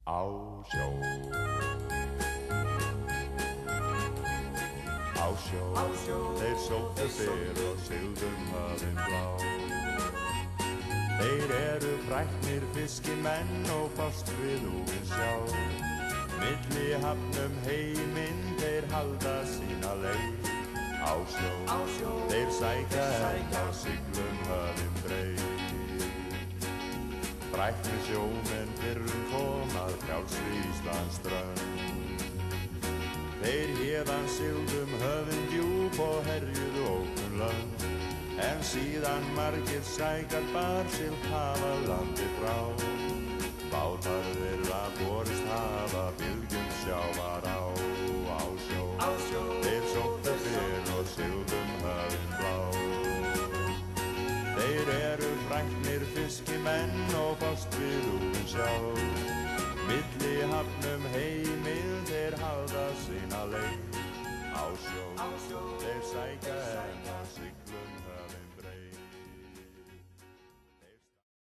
á sjó. Á sjó, þeir sóttu fyrr og sigldu höfin blá. Þeir eru fræknir fiskimenn og fást við úfinn sjá. Milli hafnum heiminn þeir halda sína leið. Á sjó, þeir sækja enn á siglum höfin breið. Fræknir sjómenn fyrrum komað frjálsri Íslands strönd. Þeir héðan sigldum höfin djúp og herjuðu ókunn lönd. En síðan margir sækar barsild hafa landið frá. Bátar þeirra borist hafa bylgjum sjávar á. Á sjó, þeir sóttu fyrr og sigldum höfin blá. Þeir eru fræknir fiskimenn og fást við úfinn sjá. Milli hafnum heiminn þeir halda sína leið. Á sjó, þeir sækja enn á siglum höfin.